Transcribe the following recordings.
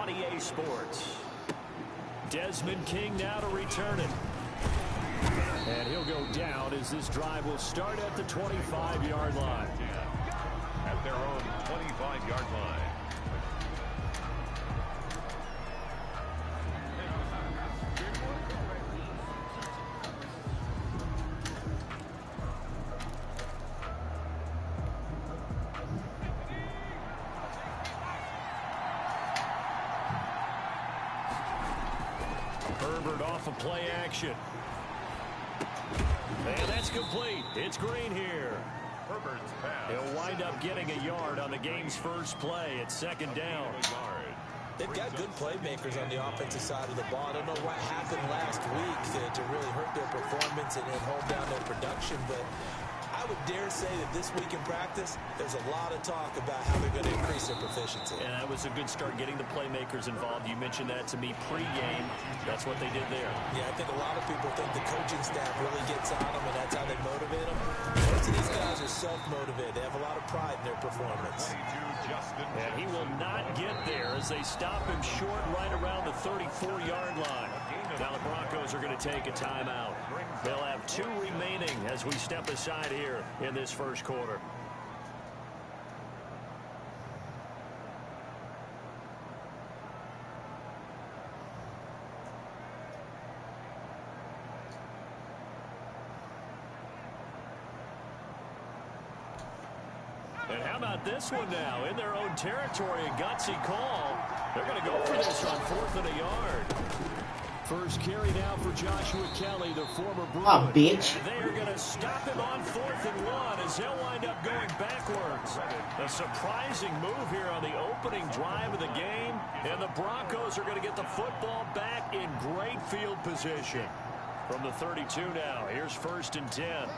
on EA Sports. Desmond King now to return it. And he'll go down as this drive will start at the 25-yard line. At their own 25-yard line. Herbert off of play action. And that's complete. It's Green here. Herbert's pass. He'll wind up getting a yard on the game's first play at second down. They've got good playmakers on the offensive side of the ball. I don't know what happened last week to really hurt their performance and hold down their production, but I would dare say that this week in practice, there's a lot of talk about how they're going to increase their proficiency. And that was a good start getting the playmakers involved. You mentioned that to me pregame. That's what they did there. Yeah, I think a lot of people think the coaching staff really gets on them, and that's how they motivate them. Most of these guys are self-motivated. They have a lot of pride in their performance. And he will not get there as they stop him short right around the 34-yard line. Now the Broncos are going to take a timeout. They'll have 2 remaining as we step aside here in this first quarter. And how about this one now? In their own territory, a gutsy call. They're going to go for this on 4th and a yard. First carry now for Joshua Kelly, the former Bruin. Oh, bitch. And they are going to stop him on 4th and 1 as he'll wind up going backwards. A surprising move here on the opening drive of the game. And the Broncos are going to get the football back in great field position. From the 32 now, here's 1st and 10.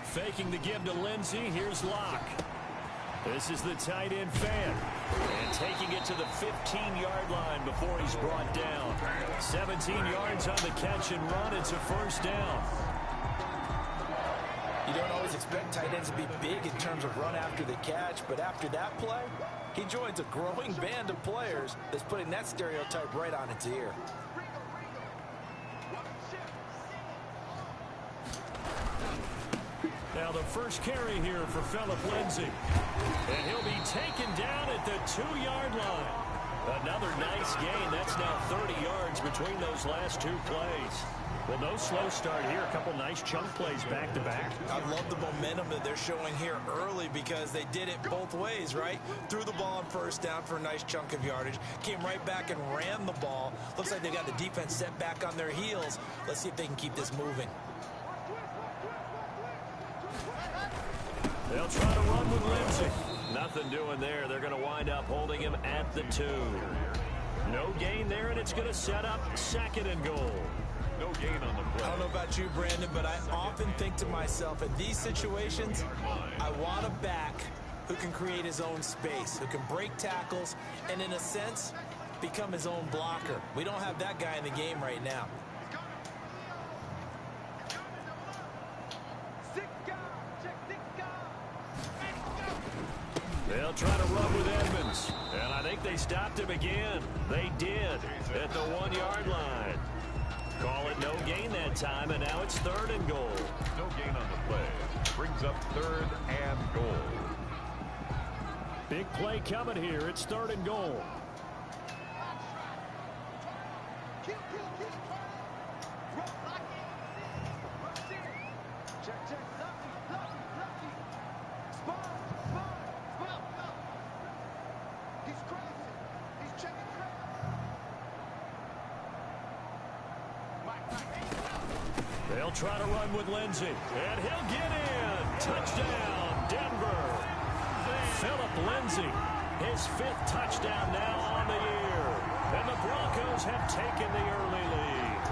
Faking the give to Lindsey. Here's Locke. This is the tight end fan. And taking it to the 15-yard line before he's brought down. 17 yards on the catch and run. It's a first down. You don't always expect tight ends to be big in terms of run after the catch, but after that play, he joins a growing band of players that's putting that stereotype right on its ear. Now the first carry here for Phillip Lindsay. And he'll be taken down at the 2-yard line. Another nice gain. That's now 30 yards between those last 2 plays. Well, no slow start here. A couple nice chunk plays back-to-back. I love the momentum that they're showing here early because they did it both ways, right? Threw the ball on first down for a nice chunk of yardage. Came right back and ran the ball. Looks like they got the defense set back on their heels. Let's see if they can keep this moving. They'll try to run with Lindsey. Nothing doing there. They're going to wind up holding him at the 2. No gain there, and it's going to set up 2nd and goal. No gain on the play. I don't know about you, Brandon, but I often think to myself, in these situations, I want a back who can create his own space, who can break tackles, and in a sense, become his own blocker. We don't have that guy in the game right now. They'll try to run with Edmonds. And I think they stopped him again. They did at the 1-yard line. Call it no gain that time, and now it's 3rd and goal. No gain on the play. Brings up 3rd and goal. Big play coming here. It's 3rd and goal. They'll try to run with Lindsey, and he'll get in. Touchdown, Denver. Phillip Lindsay, his 5th touchdown now on the year. And the Broncos have taken the early lead.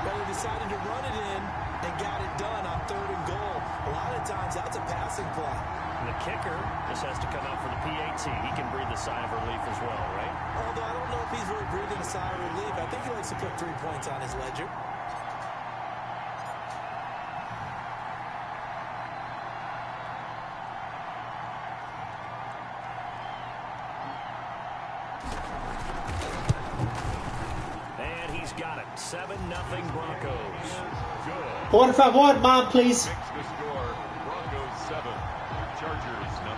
Well, they decided to run it in and got it done on 3rd and goal. A lot of times, that's a passing play. And the kicker just has to come out for the PAT. He can breathe a sigh of relief as well, right? Although I don't know if he's really breathing a sigh of relief. I think he likes to put 3 points on his ledger. And he's got it. 7-0 Broncos. Good. Por favor, Mom, please. Makes the score. Broncos 7, Chargers 0.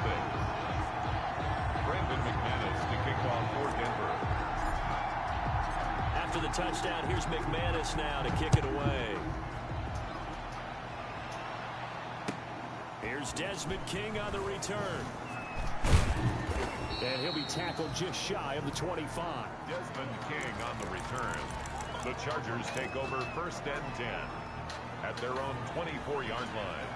Brandon McManus to kick off for Denver. After the touchdown, here's McManus now to kick it away. Here's Desmond King on the return. And he'll be tackled just shy of the 25. Desmond King on the return. The Chargers take over 1st and 10 at their own 24-yard line.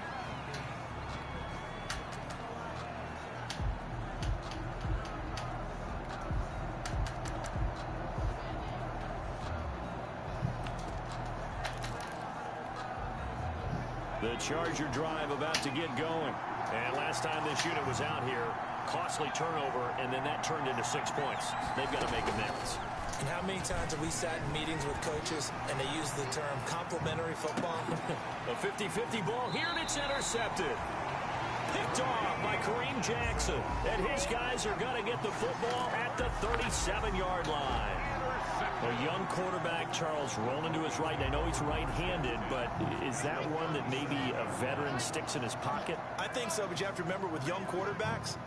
The Charger drive about to get going. And last time this unit was out here, costly turnover, and then that turned into 6 points. They've got to make amends. And how many times have we sat in meetings with coaches and they use the term complementary football? A 50-50 ball here, and it's intercepted. Picked off by Kareem Jackson. And his guys are going to get the football at the 37-yard line. A young quarterback, Charles, rolling to his right. I know he's right-handed, but is that one that maybe a veteran sticks in his pocket? I think so, but you have to remember with young quarterbacks,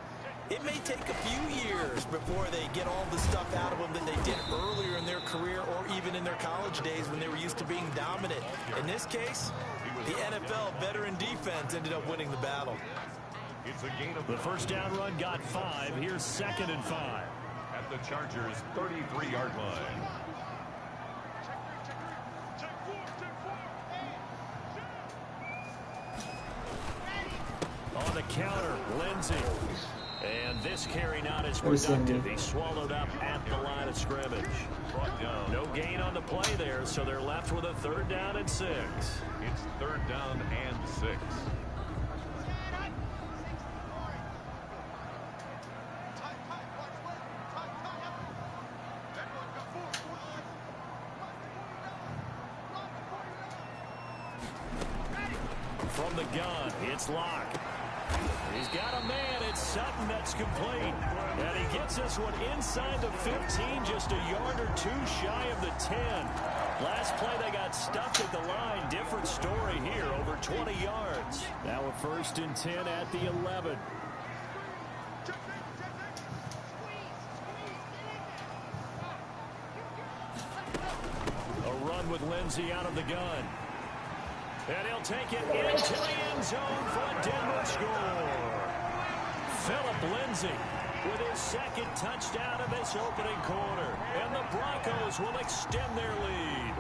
it may take a few years before they get all the stuff out of them that they did earlier in their career or even in their college days when they were used to being dominant. In this case, the NFL veteran defense ended up winning the battle. It's a gain of the first down run got 5. Here's 2nd and 5. At the Chargers' 33-yard line. On the counter, Lindsey. And this carry not as productive. He swallowed up at the line of scrimmage. No gain on the play there, so they're left with a 3rd down and 6. It's 3rd down and 6. From the gun, it's LAC. He's got a man. It's Sutton that's complete. And he gets this one inside the 15, just a yard or 2 shy of the 10. Last play, they got stuck at the line. Different story here, over 20 yards. Now a 1st and 10 at the 11. A run with Lindsey out of the gun. And he'll take it into the end zone for a Denver score. Philip Lindsey with his 2nd touchdown of this opening quarter. And the Broncos will extend their lead.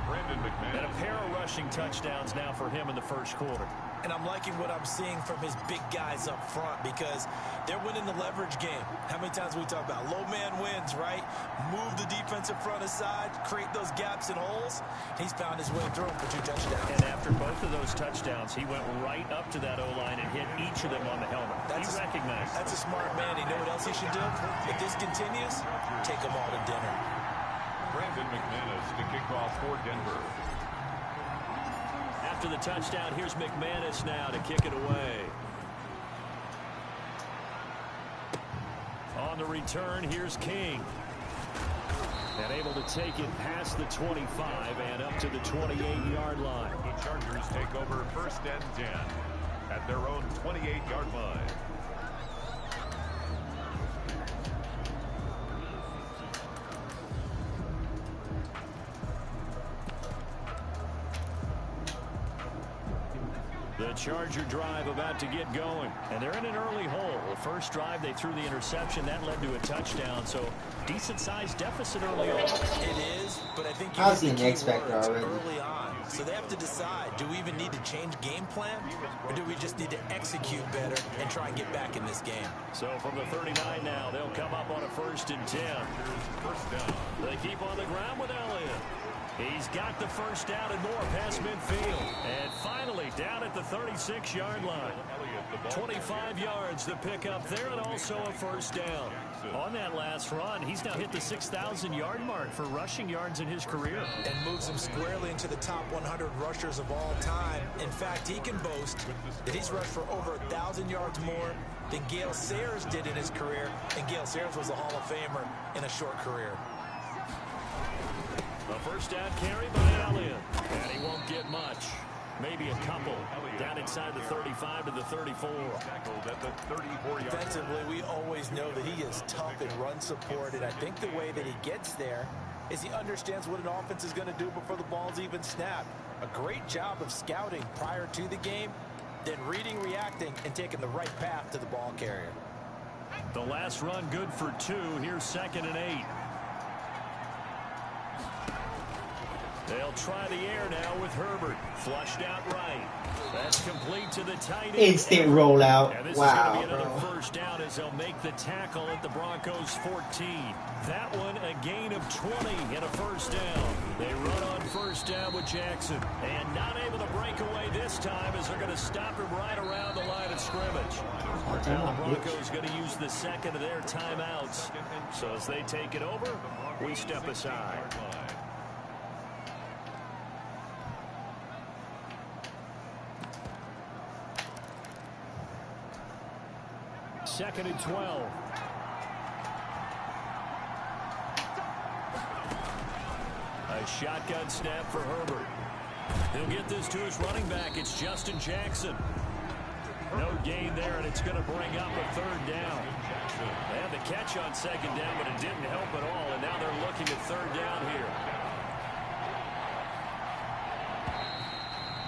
Brandon McManus. And a pair of rushing touchdowns now for him in the 1st quarter. And I'm liking what I'm seeing from his big guys up front because they're winning the leverage game. How many times we talk about low man wins, right? Move the defensive front aside, create those gaps and holes. He's found his way through them for 2 touchdowns. And after both of those touchdowns, he went right up to that O-line and hit each of them on the helmet. He recognized. That's a smart man. You know what else he should do? If this continues, take them all to dinner. Brandon McManus to kick off for Denver. After the touchdown, here's McManus now to kick it away. On the return, here's King. And able to take it past the 25 and up to the 28-yard line. The Chargers take over 1st and 10 at their own 28-yard line. The Charger drive about to get going. And they're in an early hole. The first drive, they threw the interception. That led to a touchdown. So, decent-sized deficit early on. It is, but I think I was the X factor already. Early on. So they have to decide, do we even need to change game plan? Or do we just need to execute better and try and get back in this game? So, from the 39 now, they'll come up on a 1st and 10. First down. They keep on the ground with Elliott. He's got the 1st down and more past midfield. And finally, down at the 36-yard line. 25 yards to pick up there and also a 1st down. On that last run, he's now hit the 6,000-yard mark for rushing yards in his career. And moves him squarely into the top 100 rushers of all time. In fact, he can boast that he's rushed for over 1,000 yards more than Gale Sayers did in his career. And Gale Sayers was a Hall of Famer in a short career. A first down carry by Elliott. And he won't get much. Maybe a couple. Down inside the 35 to the 34. Defensively, we always know that he is tough in run support, and I think the way that he gets there is he understands what an offense is going to do before the ball's even snapped. A great job of scouting prior to the game, then reading, reacting, and taking the right path to the ball carrier. The last run good for 2. Here's 2nd and 8. They'll try the air now with Herbert. Flushed out right. That's complete to the tight end. Instant rollout. And this Wow, is going to be bro. another first down as they'll make the tackle at the Broncos 14. That one a gain of 20 and a first down. They run on first down with Jackson. And not able to break away this time as they're going to stop him right around the line of scrimmage. Now the Broncos going to use the second of their timeouts. So as they take it over, we step aside. 2nd and 12. A shotgun snap for Herbert. He'll get this to his running back. It's Justin Jackson. No gain there, and it's going to bring up a 3rd down. They had the catch on 2nd down, but it didn't help at all, and now they're looking at 3rd down here.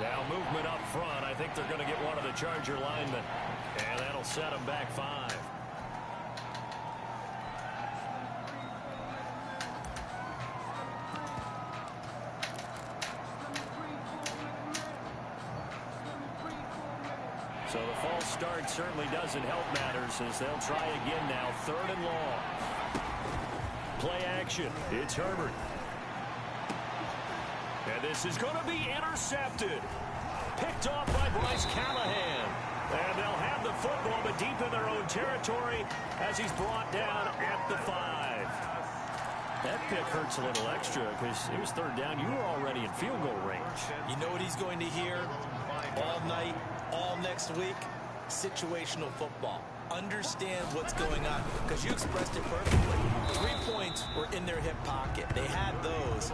Now movement up front. I think they're going to get one of the Charger linemen. And that'll set them back 5. So the false start certainly doesn't help matters as they'll try again now. 3rd and long. Play action. It's Herbert. And this is going to be intercepted. Picked off by Bryce Callahan. And they'll have the football, but deep in their own territory as he's brought down at the 5. That pick hurts a little extra because it was 3rd down. You were already in field goal range. You know what he's going to hear all night, all next week? Situational football. Understand what's going on, because you expressed it perfectly. 3 points were in their hip pocket. They had those.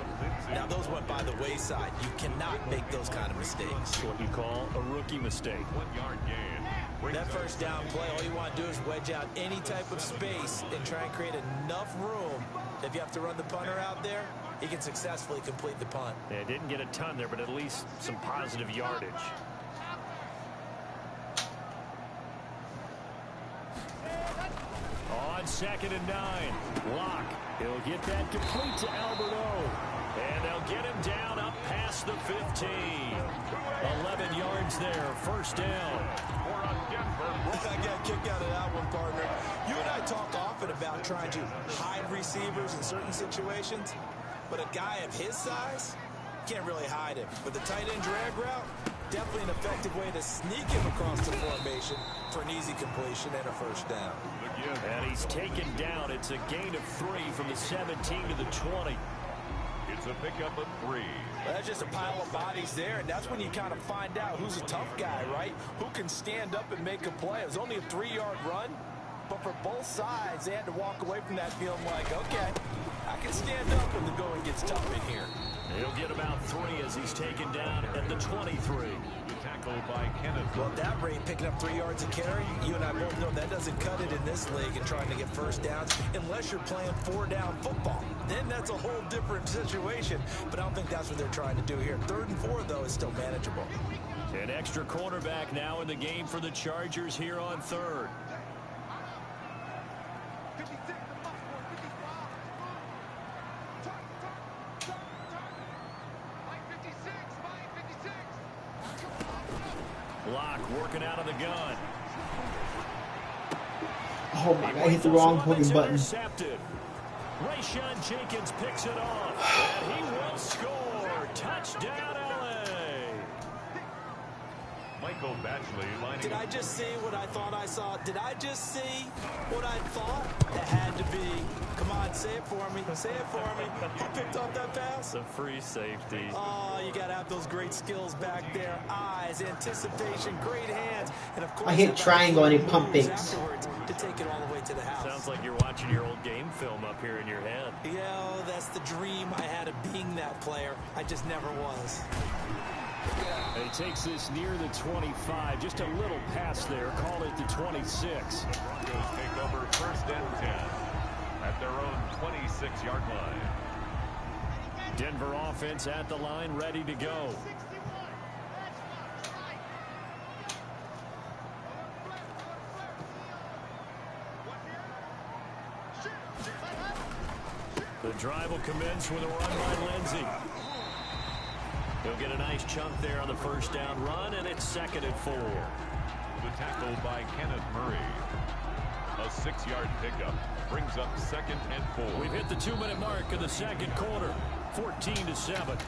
Now those went by the wayside. You cannot make those kind of mistakes. What you call a rookie mistake. 1-yard gain. That first down play, all you want to do is wedge out any type of space and try and create enough room. If you have to run the punter out there, he can successfully complete the punt. They didn't get a ton there, but at least some positive yardage. On 2nd and 9, Locke. He'll get that complete to Alberto. And they'll get him down up past the 15. 11 yards there, first down. I got a kick out of that one, partner. You and I talk often about trying to hide receivers in certain situations, but a guy of his size can't really hide him. But the tight end drag route, definitely an effective way to sneak him across the formation for an easy completion and a first down. And he's taken down. It's a gain of 3 from the 17 to the 20. It's a pickup of 3. Well, that's just a pile of bodies there, and that's when you kind of find out who's a tough guy, right? Who can stand up and make a play. It was only a 3-yard run, but for both sides, they had to walk away from that feeling like, okay, I can stand up when the going gets tough in here. He'll get about 3 as he's taken down at the 23. Tackled by Kenneth. Well, at that rate, picking up 3 yards a carry, you and I both know that doesn't cut it in this league and trying to get first downs unless you're playing 4-down football. Then that's a whole different situation, but I don't think that's what they're trying to do here. 3rd and 4, though, is still manageable. An extra cornerback now in the game for the Chargers here on 3rd. Locke working out of the gun. Oh my god, I hit the wrong fucking button. Rayshawn Jenkins picks it off, and he will score. Touchdown, LA. Michael Batchley lining. Did I just see what I thought I saw? Did I just see what I thought? That had to be. Come on, say it for me. Say it for me. Who picked up that pass? The free safety. Oh, you got to have those great skills back there. Eyes, anticipation, great hands. And of course, I hit triangle and it pump fakes. afterwards. to take it all the way to the house. Sounds like you're watching your old game film up here in your head. Yeah, that's the dream I had of being that player. I just never was. And he takes this near the 25. Just a little pass there. Call it the 26. The Broncos take over first and 10 at their own 26-yard line. Denver offense at the line, ready to go. The drive will commence with a run by Lindsey. He'll get a nice chunk there on the first down run, and it's 2nd and 4. The tackle by Kenneth Murray. A 6-yard pickup brings up 2nd and 4. We've hit the 2-minute mark of the second quarter. 14-7.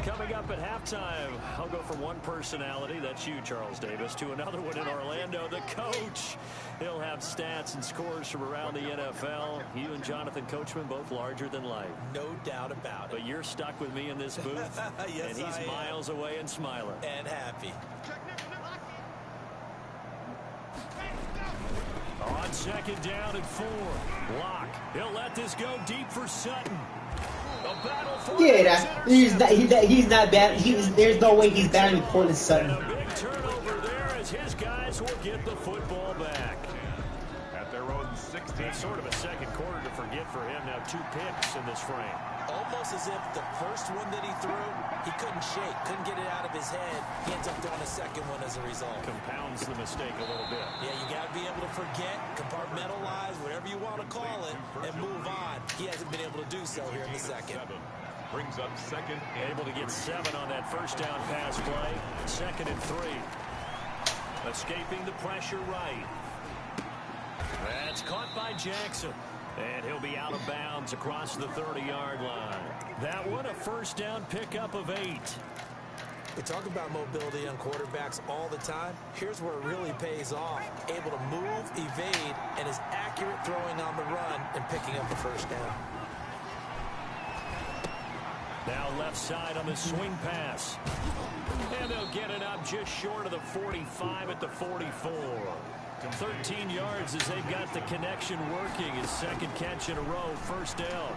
Coming up at halftime, I'll go from one personality, that's you, Charles Davis, to another one in Orlando, the coach. He'll have stats and scores from around the NFL. You and Jonathan Coachman, both larger than life. No doubt about it. But you're stuck with me in this booth, yes, and he's miles away and smiling. And happy. On 2nd down and 4. Lock. He'll let this go deep for Sutton. Yeah, he's not bad. There's no way he's better than Cortland Sutton. And a big turnover there as his guys will get the football back. At their own 16. Sort of a second quarter to forget for him. Now 2 picks in this frame. Almost as if the first one that he threw, he couldn't shake, couldn't get it out of his head. He ends up throwing a second one as a result. Compounds the mistake a little bit. Yeah, you got to be able to forget, compartmentalize, whatever you want to call it, and move on. He hasn't been able to do so here in the second. Brings up 2nd. Able to get 7 on that first down pass play. 2nd and 3. Escaping the pressure right. That's caught by Jackson. And he'll be out of bounds across the 30-yard line. That one, a first down pickup of 8. We talk about mobility on quarterbacks all the time. Here's where it really pays off. Able to move, evade, and is accurate throwing on the run and picking up the first down. Now left side on the swing pass. And they'll get it up just short of the 45 at the 44. 13 yards as they've got the connection working. His 2nd catch in a row, first down.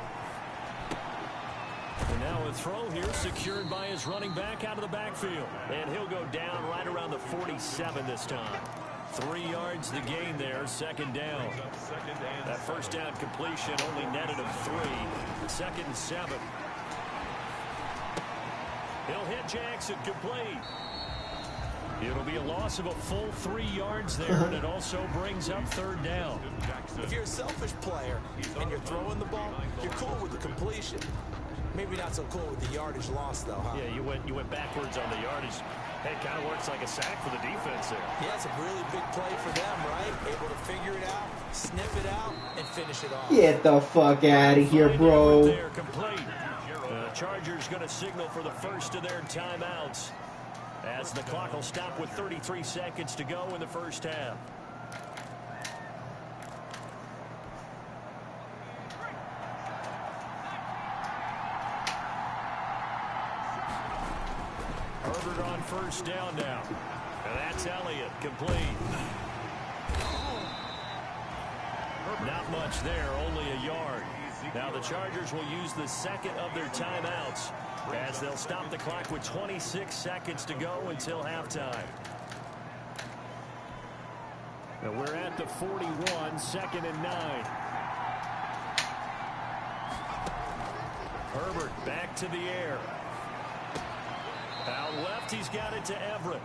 And now a throw here secured by his running back out of the backfield. And he'll go down right around the 47 this time. 3 yards the gain there, 2nd down. That first down completion only netted of 3. 2nd and 7. He'll hit Jackson, complete. It'll be a loss of a full 3 yards there, and it also brings up 3rd down. If you're a selfish player and you're throwing the ball, you're cool with the completion. Maybe not so cool with the yardage loss, though, huh? Yeah, you went backwards on the yardage. Hey, it kind of works like a sack for the defense there. Yeah, it's a really big play for them, right? Able to figure it out, sniff it out, and finish it off. Get the fuck out of here, bro. There, complete. The Chargers going to signal for the first of their timeouts, as the clock will stop with 33 seconds to go in the first half. Herbert on first down now. And that's Elliott, complete. Not much there, only a yard. Now the Chargers will use the 2nd of their timeouts, as they'll stop the clock with 26 seconds to go until halftime. And we're at the 41, 2nd and 9. Herbert back to the air. Out left, he's got it to Everett.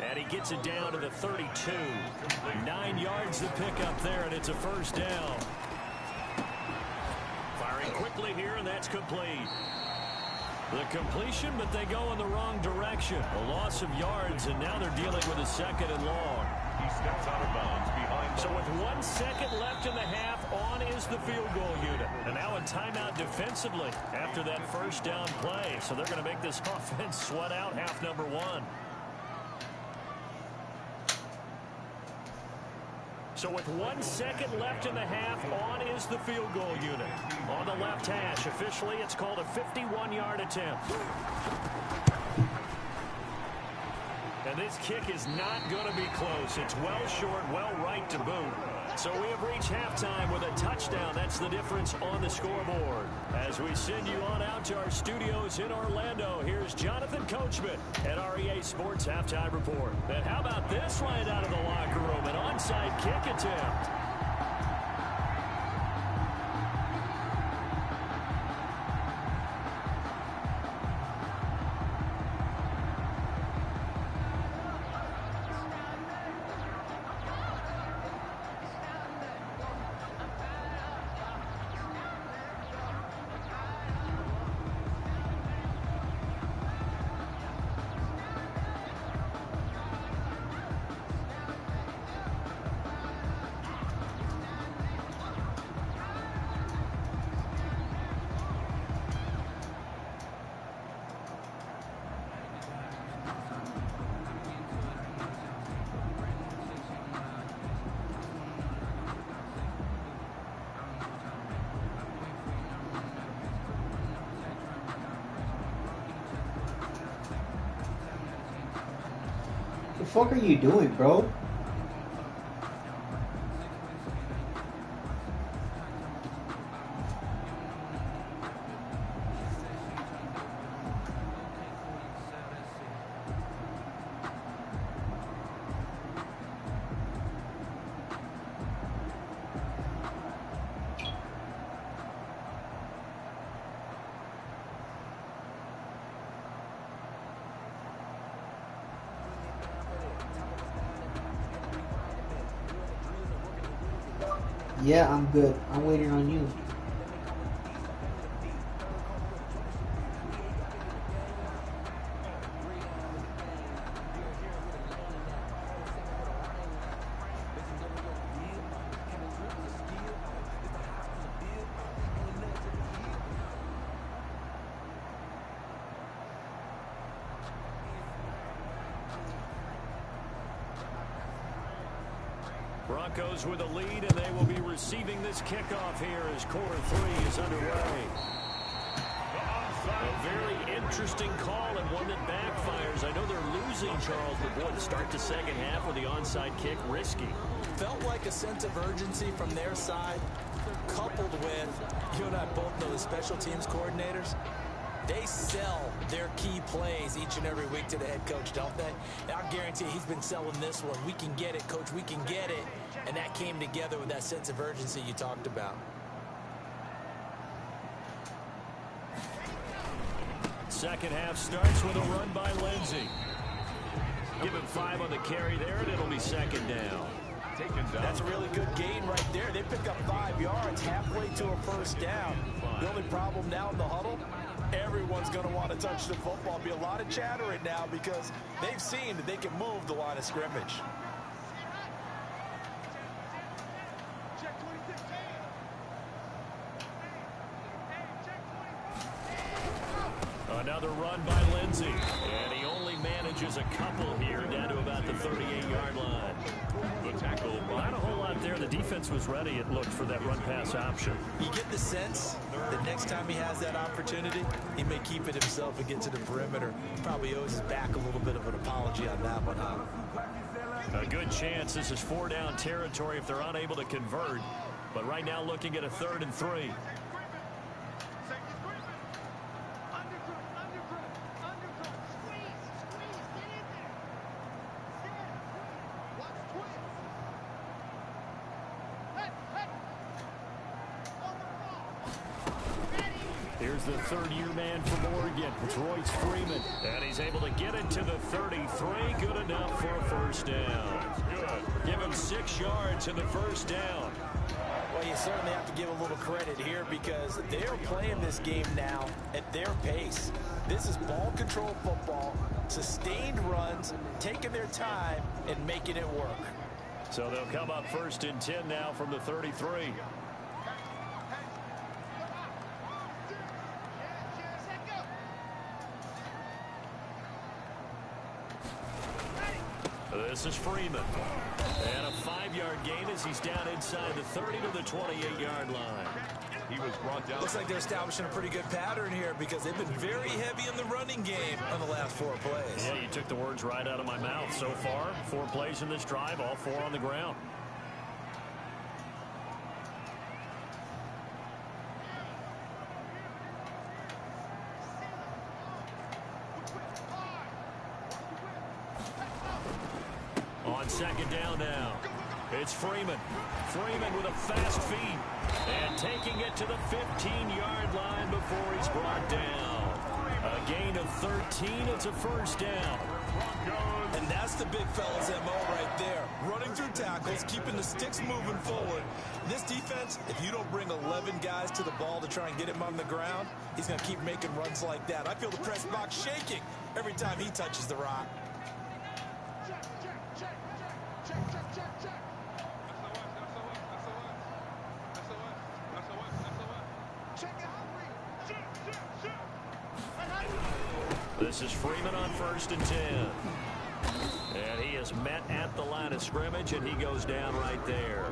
And he gets it down to the 32. 9 yards to pick up there, and it's a first down. Firing quickly here, and that's complete. The completion, but they go in the wrong direction. A loss of yards, and now they're dealing with a 2nd and long. He steps out of bounds behind. So with 1 second left in the half, on is the field goal unit. And now a timeout defensively after that first down play. So they're going to make this offense sweat out half number 1. So with 1 second left in the half, on is the field goal unit. On the left hash, officially it's called a 51-yard attempt. And this kick is not going to be close. It's well short, well right to boot. So we have reached halftime with a touchdown. That's the difference on the scoreboard. As we send you on out to our studios in Orlando, here's Jonathan Coachman at our EA Sports Halftime Report. And how about this right out of the locker room? An onside kick attempt. The fuck are you doing, bro? Yeah, I'm good. I'm waiting on you. Broncos with a lead, and they will be receiving this kickoff here as quarter 3 is underway. A very interesting call and one that backfires. I know they're losing, Charles, but boy, to start the second half with the onside kick, risky. Felt like a sense of urgency from their side, coupled with, you and I both know the special teams coordinators. They sell their key plays each and every week to the head coach, don't they? And I guarantee he's been selling this one. We can get it, coach. We can get it. And that came together with that sense of urgency you talked about. Second half starts with a run by Lindsey. Give him 5 on the carry there, and it'll be second down. That's a really good gain right there. They pick up 5 yards halfway to a first down. The only problem now in the huddle, everyone's going to want to touch the football. Be a lot of chattering now because they've seen that they can move the line of scrimmage. Another run by Lindsey, and he only manages a couple here down to about the 38-yard line. The tackle, not a whole lot there. The defense was ready, it looked, for that run-pass option. You get the sense that next time he has that opportunity, he may keep it himself and get to the perimeter. Probably owes his back a little bit of an apology on that one, huh? A good chance this is 4-down territory if they're unable to convert. But right now looking at a 3rd and 3. Here's the third-year man from Oregon. It's Royce Freeman. And he's able to get it to the 33. Good enough for a first down. Give him 6 yards in the first down. Well, you certainly have to give a little credit here because they're playing this game now at their pace. This is ball control football, sustained runs, taking their time and making it work. So they'll come up 1st and 10 now from the 33. This is Freeman. And a 5-yard gain as he's down inside the 30 to the 28-yard line. He was brought down. Looks like they're establishing a pretty good pattern here because they've been very heavy in the running game on the last 4 plays. Yeah, you took the words right out of my mouth. So far, 4 plays in this drive, all 4 on the ground. On second down now, it's Freeman. Freeman with a fast feet and taking it to the 15-yard line before he's brought down. A gain of 13. It's a first down. And that's the big fella's MO right there. Running through tackles, keeping the sticks moving forward. This defense, if you don't bring 11 guys to the ball to try and get him on the ground, he's going to keep making runs like that. I feel the press box shaking every time he touches the rock. This is Freeman on 1st and 10. And he is met at the line of scrimmage, and he goes down right there.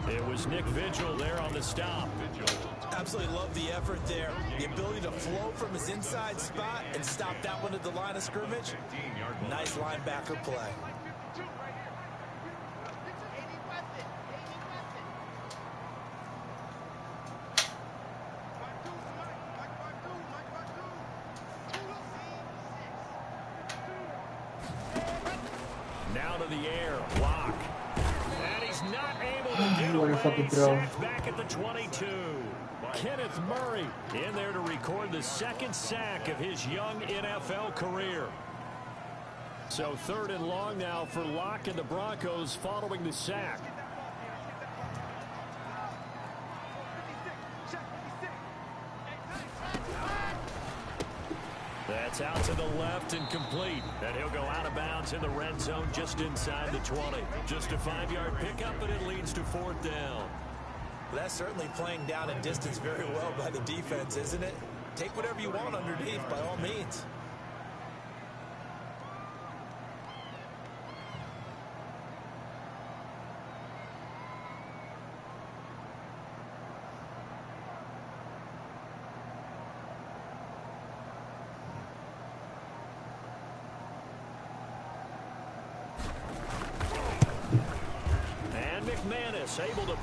It was Nick Vigil there on the stop. Absolutely love the effort there. The ability to flow from his inside spot and stop that one at the line of scrimmage. Nice linebacker play. Now to the air, Locke. And he's not able to get away. Sacked back at the 22. Kenneth Murray in there to record the 2nd sack of his young NFL career. So 3rd and long now for Locke and the Broncos following the sack. That's out to the left and complete. And he'll go out of bounds in the red zone just inside the 20. Just a 5-yard pickup, and it leads to 4th down. Well, that's certainly playing down and distance very well by the defense, isn't it? Take whatever you want underneath, by all means.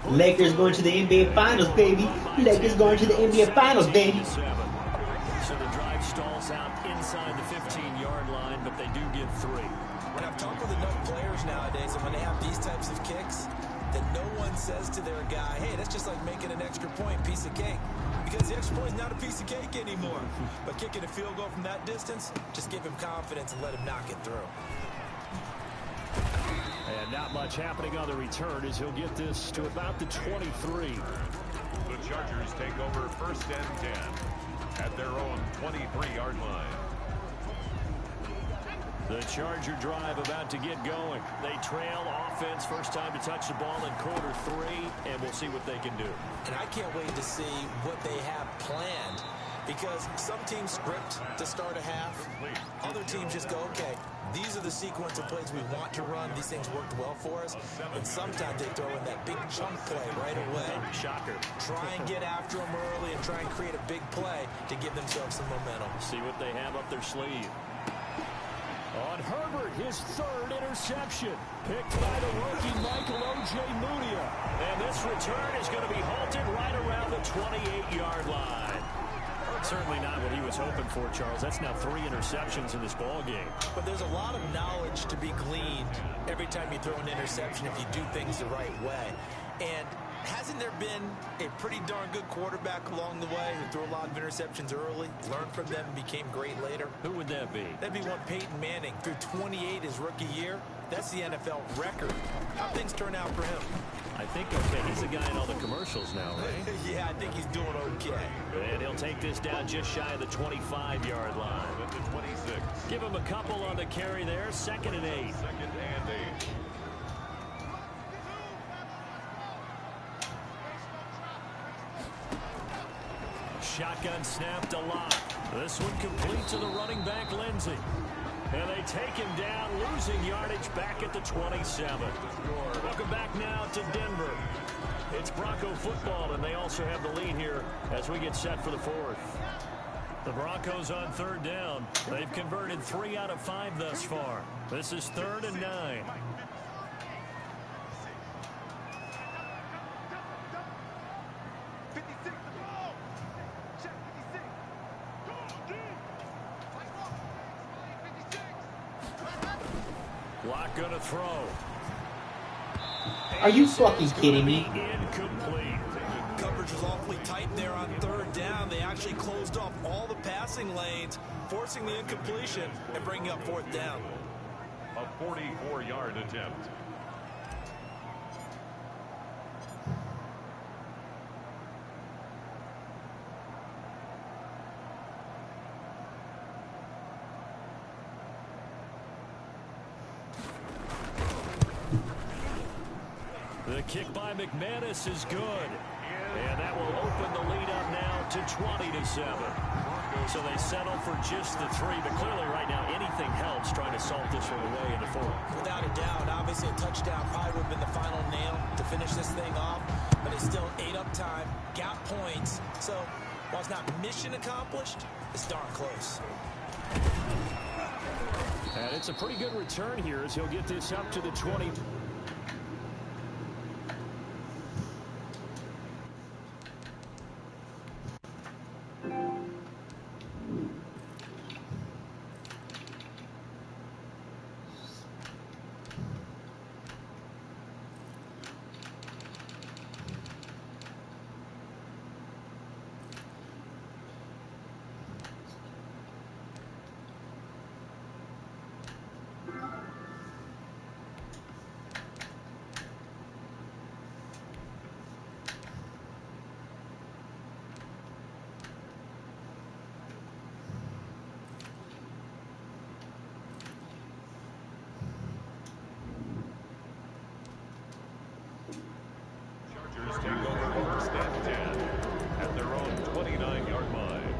Lakers going to the NBA Finals, baby. Lakers going to the NBA Finals, baby. So the drive stalls out inside the 15-yard line, but they do get 3. And I've talked with enough players nowadays, and when they have these types of kicks, that no one says to their guy, hey, that's just like making an extra point, piece of cake. Because the extra point is not a piece of cake anymore. But kicking a field goal from that distance, just give him confidence and let him knock it through. And not much happening on the return as he'll get this to about the 23. The Chargers take over 1st and 10 at their own 23-yard line. The Charger drive about to get going. They trail offense, first time to touch the ball in quarter 3, and we'll see what they can do. And I can't wait to see what they have planned, because some teams script to start a half. Other teams just go, okay, these are the sequence of plays we want to run. These things worked well for us. And sometimes they throw in that big chunk play right away. Shocker. Try and get after them early and try and create a big play to give themselves some momentum. See what they have up their sleeve. On Herbert, his 3rd interception. Picked by the rookie Michael O.J. Mudia. And this return is going to be halted right around the 28-yard line. Certainly not what he was hoping for, Charles. That's now 3 interceptions in this ball game. But there's a lot of knowledge to be gleaned every time you throw an interception if you do things the right way. And hasn't there been a pretty darn good quarterback along the way who threw a lot of interceptions early, learned from them, and became great later? Who would that be? That'd be one Peyton Manning. Threw 28 his rookie year. That's the NFL record. How'd things turn out for him? I think, okay, he's the guy in all the commercials now, right? Yeah, I think he's doing okay. And he'll take this down just shy of the 25-yard line. At the 26. Give him a couple on the carry there. 2nd and 8. 2nd and 8. Shotgun snap to Locke. This one complete to the running back, Lindsey. And they they take him down, losing yardage back at the 27. Welcome back now to Denver. It's Bronco football, and they also have the lead here as we get set for the fourth. The Broncos on third down. They've converted 3 out of 5 thus far. This is 3rd and 9. Lock gonna throw. Are you fucking kidding me? Incomplete. Coverage was awfully tight there on third down. They actually closed off all the passing lanes, forcing the incompletion and bringing up 4th down. A 44-yard attempt. The kick by McManus is good. And that will open the lead up now to 20-7. So they settle for just the 3. But clearly right now anything helps trying to salt this one away in the 4th. Without a doubt, obviously a touchdown probably would have been the final nail to finish this thing off. But it's still ate up time, got points. So while it's not mission accomplished, it's darn close. And it's a pretty good return here as he'll get this up to the 20. Take over 1st and 10 at their own 29-yard line.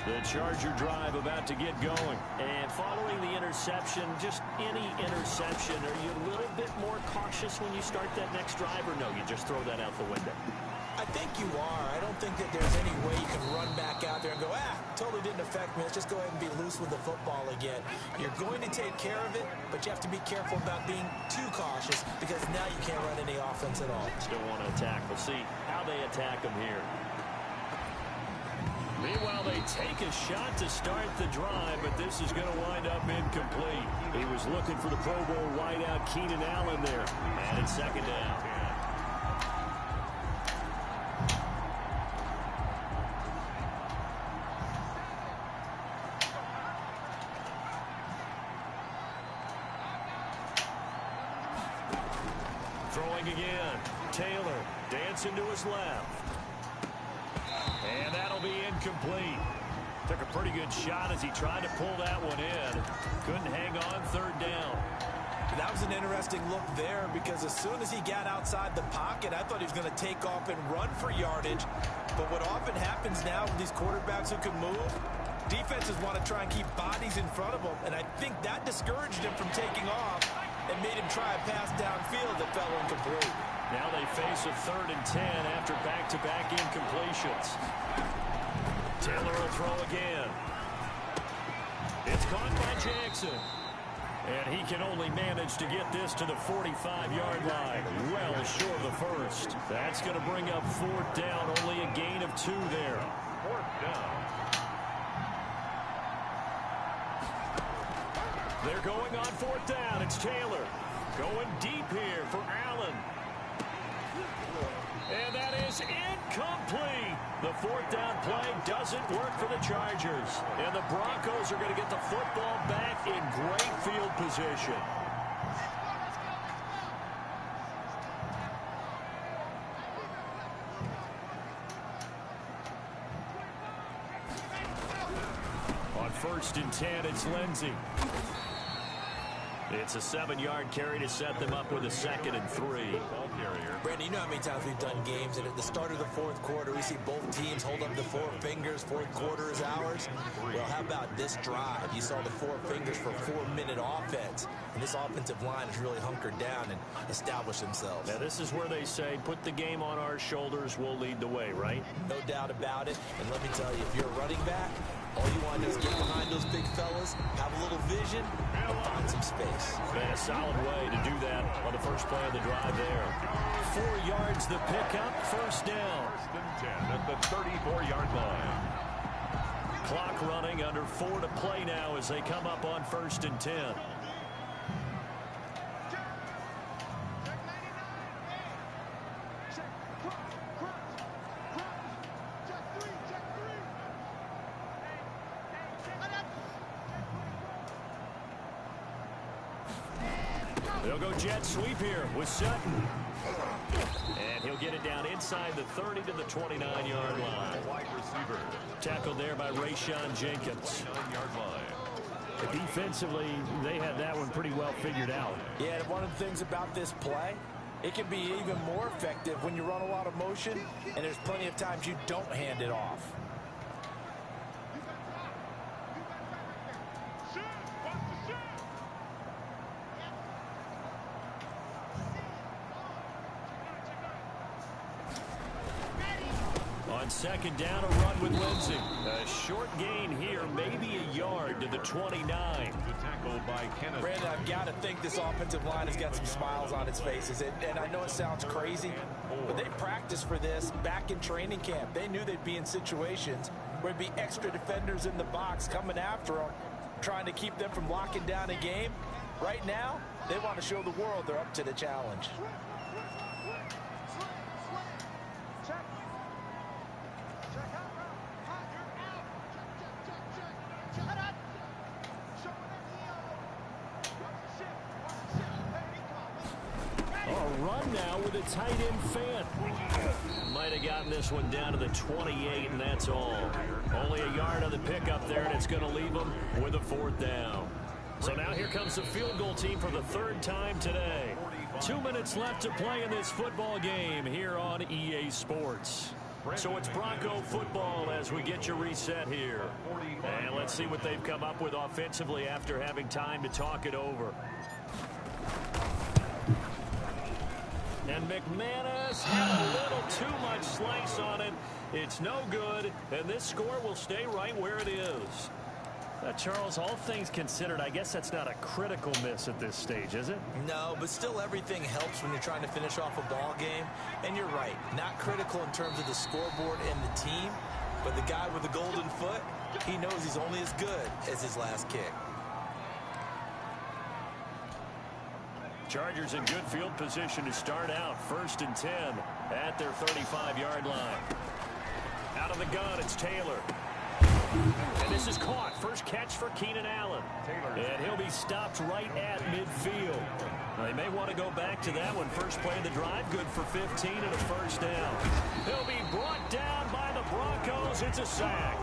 The Charger drive about to get going. And following the interception, just any interception, are you a little bit more cautious when you start that next drive, or no, you just throw that out the window? I think you are. I don't think that there's any way you can run back out there and go, totally didn't affect me. Let's just go ahead and be loose with the football again. You're going to take care of it, but you have to be careful about being too cautious because now you can't run any offense at all. Still want to attack. We'll see how they attack them here. Meanwhile, they take a shot to start the drive, but this is going to wind up incomplete. He was looking for the Pro Bowl wideout Keenan Allen there. And it's 2nd down. Throwing again. Taylor dancing to his left. And that'll be incomplete. Took a pretty good shot as he tried to pull that one in. Couldn't hang on 3rd down. That was an interesting look there because as soon as he got outside the pocket, I thought he was going to take off and run for yardage. But what often happens now with these quarterbacks who can move, defenses want to try and keep bodies in front of them. And I think that discouraged him from taking off and made him try a pass downfield that fell incomplete. Now they face a 3rd and 10 after back-to-back incompletions. Taylor will throw again. It's caught by Jackson. And he can only manage to get this to the 45-yard line. Well short of the 1st. That's going to bring up 4th down. Only a gain of 2 there. 4th down. They're going on 4th down. It's Taylor going deep here for Allen. And that is incomplete. The 4th down play doesn't work for the Chargers. And the Broncos are going to get the football back in great field position. On 1st and 10, it's Lindsey. It's a 7-yard carry to set them up with a 2nd and 3. Ball carrier Brandon, you know how many times we've done games, and at the start of the fourth quarter, we see both teams hold up the four fingers. Fourth quarter is ours. Well, how about this drive? You saw the four fingers for 4-minute offense, and this offensive line has really hunkered down and established themselves. Now, this is where they say, put the game on our shoulders, we'll lead the way, right? No doubt about it. And let me tell you, if you're a running back, all you want to do is get behind those big fellas, have a little vision, and find some space. And a solid way to do that on the first play of the drive there. 4 yards the pickup, first down. First and 10 at the 34-yard line. Clock running, under 4 to play now as they come up on first and 10. They'll go jet sweep here with Sutton. And he'll get it down inside the 30 to the 29-yard line. Wide receiver. Tackled there by Rayshon Jenkins. 9-yard line. Defensively, they had that one pretty well figured out. Yeah, and one of the things about this play, it can be even more effective when you run a lot of motion, and there's plenty of times you don't hand it off. On second down, a run with Lindsey. A short gain here, maybe a yard to the 29. The tackle by Kenneth. Brandon, I've got to think this offensive line has got some smiles on its faces. And I know it sounds crazy, but they practiced for this back in training camp. They knew they'd be in situations where there'd be extra defenders in the box coming after them, trying to keep them from locking down a game. Right now, they want to show the world they're up to the challenge. Run now with a tight end Fant. Might have gotten this one down to the 28, and that's all. Only a yard on the pickup there, and it's going to leave them with a 4th down. So now here comes the field goal team for the 3rd time today. 2 minutes left to play in this football game here on EA Sports. So it's Bronco football as we get you reset here. And let's see what they've come up with offensively after having time to talk it over. And McManus had a little too much slice on it. It's no good, and this score will stay right where it is. Charles, all things considered, I guess that's not a critical miss at this stage, is it? No, but still everything helps when you're trying to finish off a ball game. And you're right, not critical in terms of the scoreboard and the team, but the guy with the golden foot, he knows he's only as good as his last kick. Chargers in good field position to start out. 1st and 10 at their 35-yard line. Out of the gun, it's Taylor. And this is caught. First catch for Keenan Allen. And he'll be stopped right at midfield. Now, they may want to go back to that one. First play of the drive, good for 15 and a 1st down. He'll be brought down by the Broncos. It's a sack.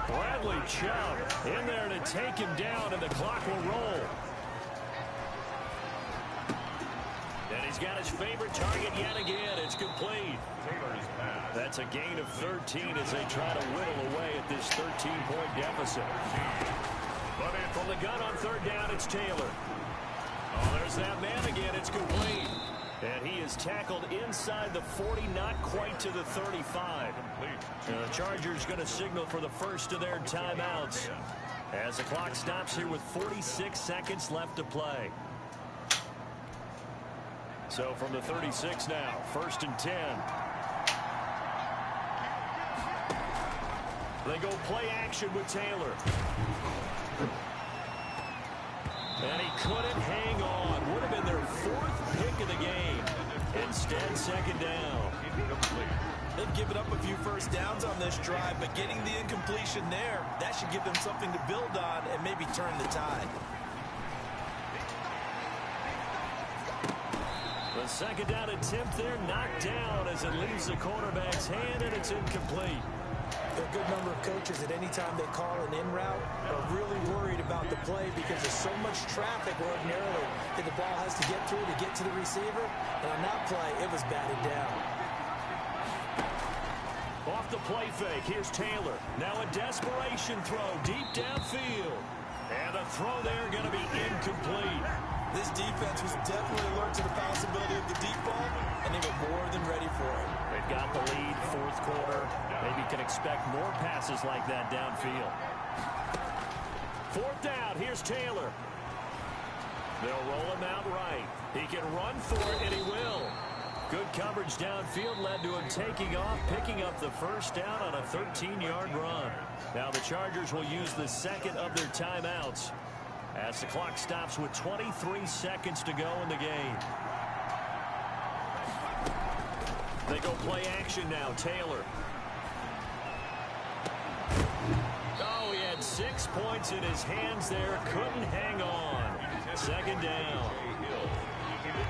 Bradley Chubb in there to take him down, and the clock will roll. And he's got his favorite target yet again. It's complete. Taylor's pass. That's a gain of 13 as they try to whittle away at this 13-point deficit. But from the gun on 3rd down, it's Taylor. Oh, there's that man again. It's complete. And he is tackled inside the 40, not quite to the 35. The Chargers going to signal for the first of their timeouts as the clock stops here with 46 seconds left to play. So from the 36 now, 1st and 10. They go play action with Taylor. And he couldn't hang on. Would have been their 4th pick of the game. Instead, 2nd down. They've given up a few first downs on this drive, but getting the incompletion there, that should give them something to build on and maybe turn the tide. The 2nd down attempt there knocked down as it leaves the quarterback's hand, and it's incomplete. There are a good number of coaches at any time they call an in route are really worried about the play because there's so much traffic ordinarily that the ball has to get through to get to the receiver. And on that play, it was batted down. Off the play fake, here's Taylor. Now a desperation throw deep downfield. And the throw there going to be incomplete. This defense was definitely alert to the possibility of the deep ball, and they were more than ready for it. They've got the lead, fourth quarter. Maybe can expect more passes like that downfield. Fourth down, here's Taylor. They'll roll him out right. He can run for it, and he will. Good coverage downfield led to him taking off, picking up the first down on a 13-yard run. Now the Chargers will use the second of their timeouts as the clock stops with 23 seconds to go in the game. They go play action now. Taylor. Oh, he had 6 points in his hands there. Couldn't hang on. Second down.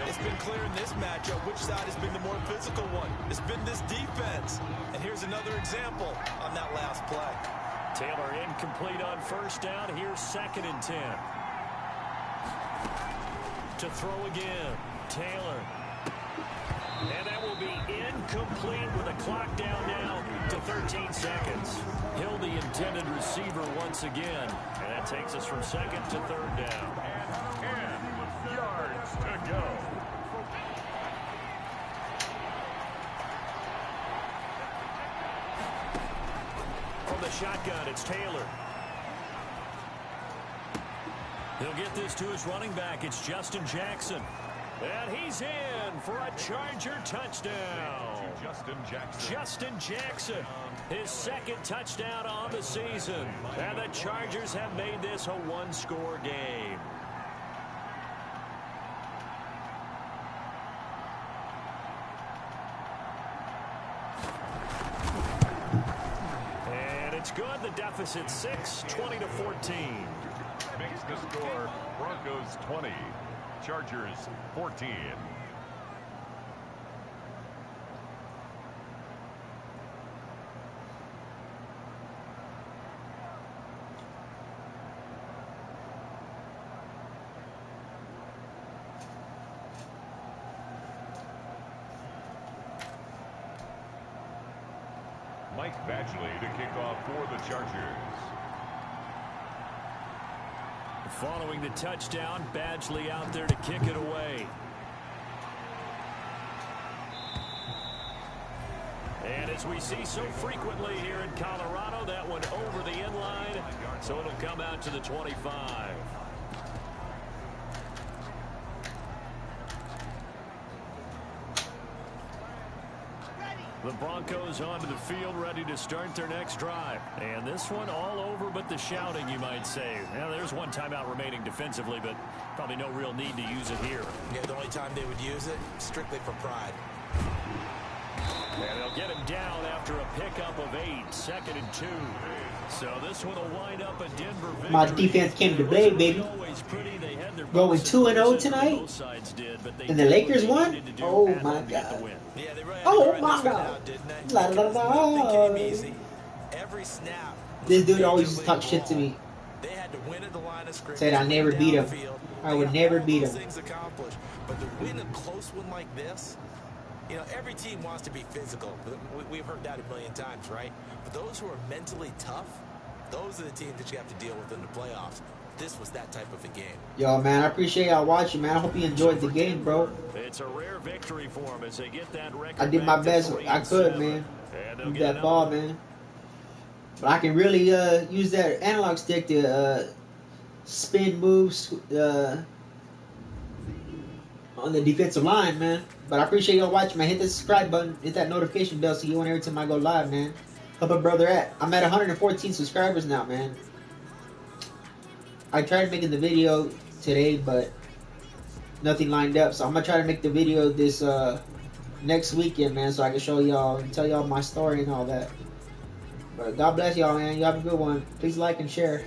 It's been clear in this matchup which side has been the more physical one. It's been this defense. And here's another example on that last play. Taylor incomplete on first down. Here's 2nd and 10. To throw again. Taylor. And that will be incomplete with a clock down now to 13 seconds. Hill, the intended receiver once again. And that takes us from 2nd to 3rd down. 10 yards to go. From the shotgun, it's Taylor. He'll get this to his running back. It's Justin Jackson. And he's in for a Charger touchdown. Justin Jackson, his 2nd touchdown on the season. And the Chargers have made this a one-score game. And it's good. The deficit 6, 20 to 14. Makes the score Broncos 20, Chargers 14. Mike Badgley to kick off for the Chargers. Following the touchdown, Badgley out there to kick it away. And as we see so frequently here in Colorado, that one over the end line, so it'll come out to the 25. The Broncos onto the field, ready to start their next drive. And this one all over but the shouting, you might say. Now, there's one timeout remaining defensively, but probably no real need to use it here. Yeah, the only time they would use it, strictly for pride. And they'll get him down after a pickup of 8, 2nd and 2. So this one will wind up a Denver victory. My defense came to play, baby. Going 2-0 tonight. And the Lakers won? Oh my God. Oh my God. La, la, la. This dude always just talk shit to me. Said I never beat him. I would never beat him. But to win a close one like this, you know, every team wants to be physical. We've heard that a million times, right? But those who are mentally tough, those are the teams that you have to deal with in the playoffs. This was that type of a game. Yo, man, I appreciate y'all watching, man. I hope you enjoyed the game, bro. It's a rare victory for them as they get that record. I did my best I could, man. Use that ball, man. But I can really use that analog stick to spin moves on the defensive line, man. But I appreciate y'all watching, man. Hit the subscribe button, hit that notification bell so you want every time I go live, man. Help a brother at. I'm at 114 subscribers now, man. I tried making the video today, but nothing lined up. So I'm gonna try to make the video this next weekend, man, so I can show y'all and tell y'all my story and all that. But God bless y'all, man. Y'all have a good one. Please like and share.